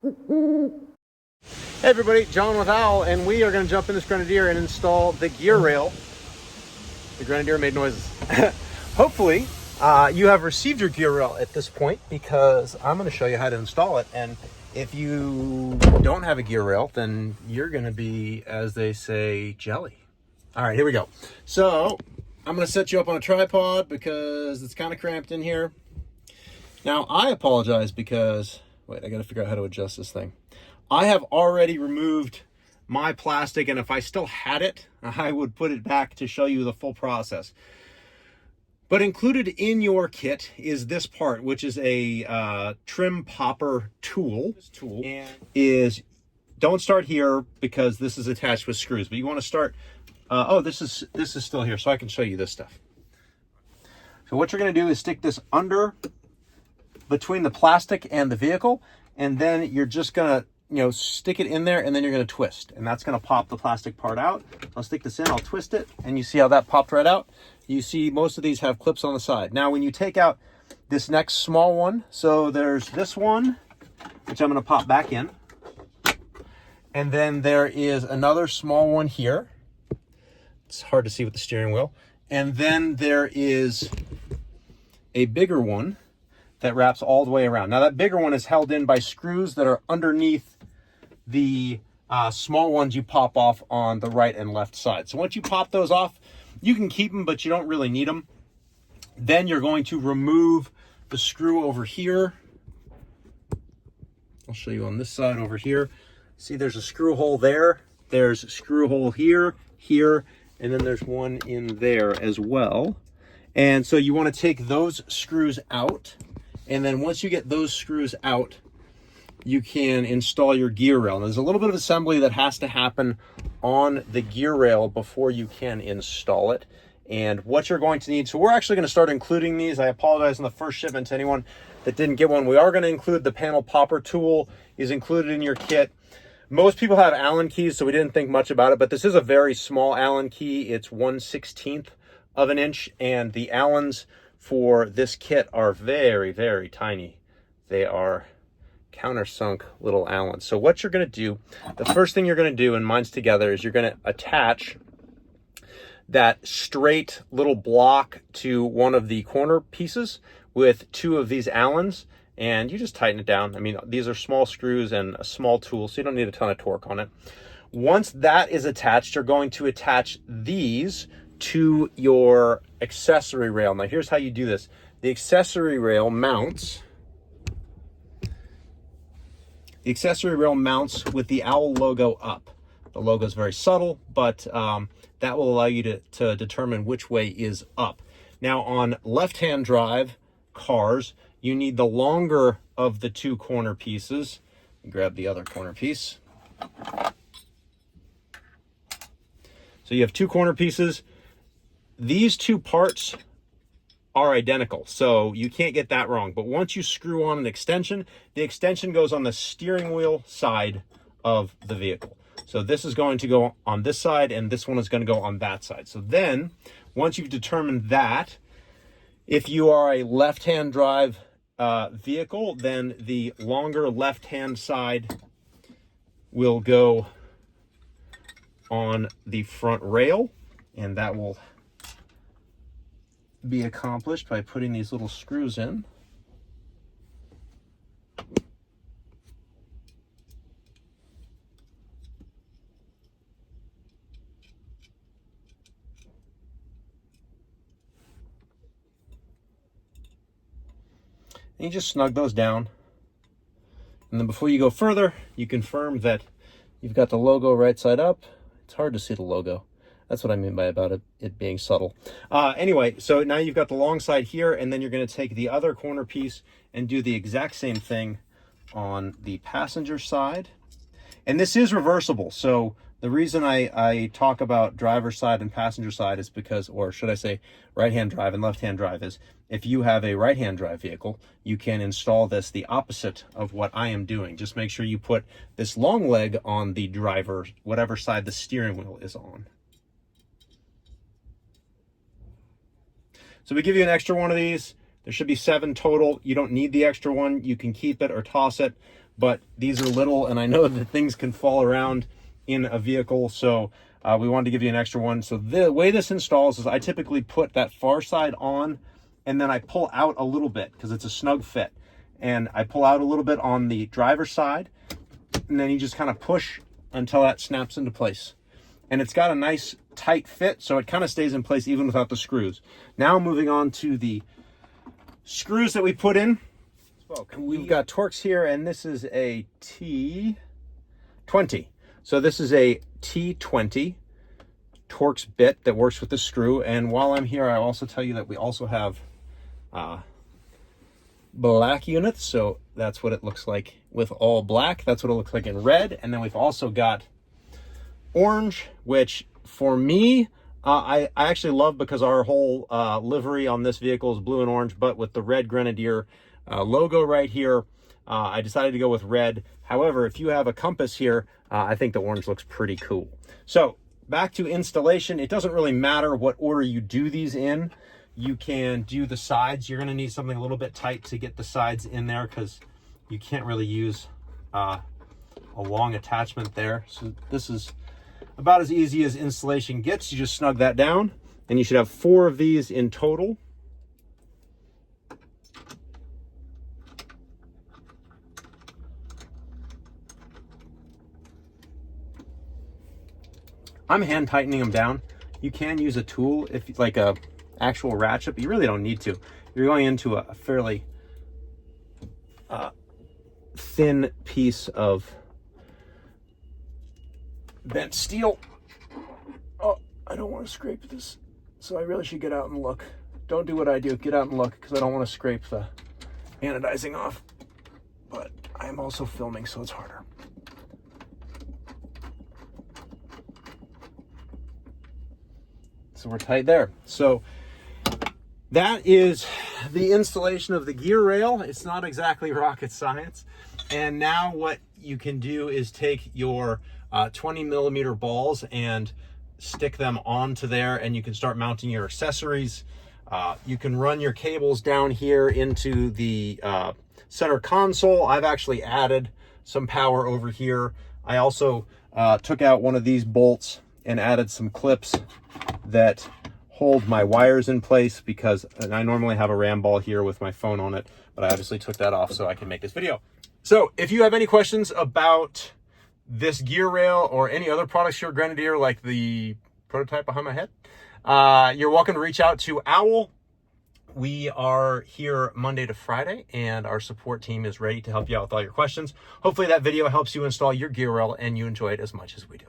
Hey everybody, John with Owl, and we are going to jump in this Grenadier and install the gear rail. The Grenadier made noises. Hopefully, you have received your gear rail at this point, because I'm going to show you how to install it. And if you don't have a gear rail, then you're going to be, as they say, jelly. All right, here we go. So I'm going to set you up on a tripod because it's kind of cramped in here. Now, I apologize because, wait, I got to figure out how to adjust this thing. I have already removed my plastic, and if I still had it, I would put it back to show you the full process. But included in your kit is this part, which is a trim popper tool. This tool don't start here because this is attached with screws, but you want to start, this is still here, so I can show you this stuff. So what you're going to do is stick this under between the plastic and the vehicle, and then you're just going to stick it in there, and then you're going to twist, and that's going to pop the plastic part out. I'll stick this in, I'll twist it, and you see how that popped right out? You see most of these have clips on the side. Now, when you take out this next small one, so there's this one, which I'm going to pop back in, and then there is another small one here. It's hard to see with the steering wheel. And then there is a bigger one that wraps all the way around. Now, that bigger one is held in by screws that are underneath the small ones you pop off on the right and left side. So once you pop those off, you can keep them, but you don't really need them. Then you're going to remove the screw over here. I'll show you on this side over here. See, there's a screw hole there. There's a screw hole here, here, and then there's one in there as well. And so you want to take those screws out. And then once you get those screws out, you can install your gear rail. And there's a little bit of assembly that has to happen on the gear rail before you can install it. And what you're going to need, so we're actually going to start including these. I apologize on the first shipment to anyone that didn't get one. We are going to include the panel popper tool is included in your kit. Most people have Allen keys, so we didn't think much about it, but this is a very small Allen key. It's 1/16 of an inch, and the Allens for this kit are very, very tiny. They are countersunk little Allens. So what you're going to do, the first thing you're going to do, and mine's together, is you're going to attach that straight little block to one of the corner pieces with two of these Allens, and you just tighten it down. I mean, these are small screws and a small tool, so you don't need a ton of torque on it. Once that is attached, you're going to attach these to your accessory rail. Now, here's how you do this. The accessory rail mounts. The accessory rail mounts with the Owl logo up. The logo is very subtle, but that will allow you to determine which way is up. Now, on left-hand drive cars, you need the longer of the two corner pieces. Grab the other corner piece. So you have two corner pieces. These two parts are identical, so you can't get that wrong. But once you screw on an extension, the extension goes on the steering wheel side of the vehicle. So this is going to go on this side, and this one is going to go on that side. So then, once you've determined that, if you are a left-hand drive vehicle, then the longer left-hand side will go on the front rail, and that will be accomplished by putting these little screws in. And you just snug those down. And then before you go further, you confirm that you've got the logo right side up. It's hard to see the logo. That's what I mean by about it being subtle. Anyway, so now you've got the long side here, and then you're going to take the other corner piece and do the exact same thing on the passenger side. And this is reversible. So the reason I talk about driver side and passenger side is because, or should I say right-hand drive and left-hand drive, is if you have a right-hand drive vehicle, you can install this the opposite of what I am doing. Just make sure you put this long leg on the driver, whatever side the steering wheel is on. So we give you an extra one of these. There should be 7 total. You don't need the extra one. You can keep it or toss it. but these are little, and I know that things can fall around in a vehicle, so we wanted to give you an extra one. So the way this installs is I typically put that far side on, and then I pull out a little bit because it's a snug fit. And I pull out a little bit on the driver's side, and then you just kind of push until that snaps into place. And it's got a nice tight fit, so it kind of stays in place even without the screws. Now moving on to the screws that we put in. We've got Torx here, and this is a T20. So this is a T20 Torx bit that works with the screw. And while I'm here, I'll also tell you that we also have black units. So that's what it looks like with all black. That's what it looks like in red. And then we've also got orange, which for me, I actually love, because our whole livery on this vehicle is blue and orange, but with the red Grenadier logo right here, I decided to go with red. However, if you have a compass here, I think the orange looks pretty cool. So back to installation. It doesn't really matter what order you do these in. You can do the sides. You're going to need something a little bit tight to get the sides in there, because you can't really use a long attachment there. So this is about as easy as installation gets. You just snug that down, and you should have 4 of these in total. I'm hand tightening them down. You can use a tool, if like a actual ratchet, but you really don't need to. You're going into a fairly thin piece of bent steel. Oh, I don't want to scrape this, so I really should get out and look. Don't do what I do, get out and look, because I don't want to scrape the anodizing off. But I'm also filming, so it's harder. So we're tight there. So that is the installation of the gear rail. It's not exactly rocket science. And now what you can do is take your 20 millimeter balls and stick them onto there, and you can start mounting your accessories. You can run your cables down here into the center console. I've actually added some power over here. I also took out one of these bolts and added some clips that hold my wires in place, because I normally have a ram ball here with my phone on it, but I obviously took that off so I can make this video. So if you have any questions about this gear rail or any other products here at Grenadier, like the prototype behind my head, you're welcome to reach out to Owl. We are here Monday to Friday, and our support team is ready to help you out with all your questions. Hopefully that video helps you install your gear rail and you enjoy it as much as we do.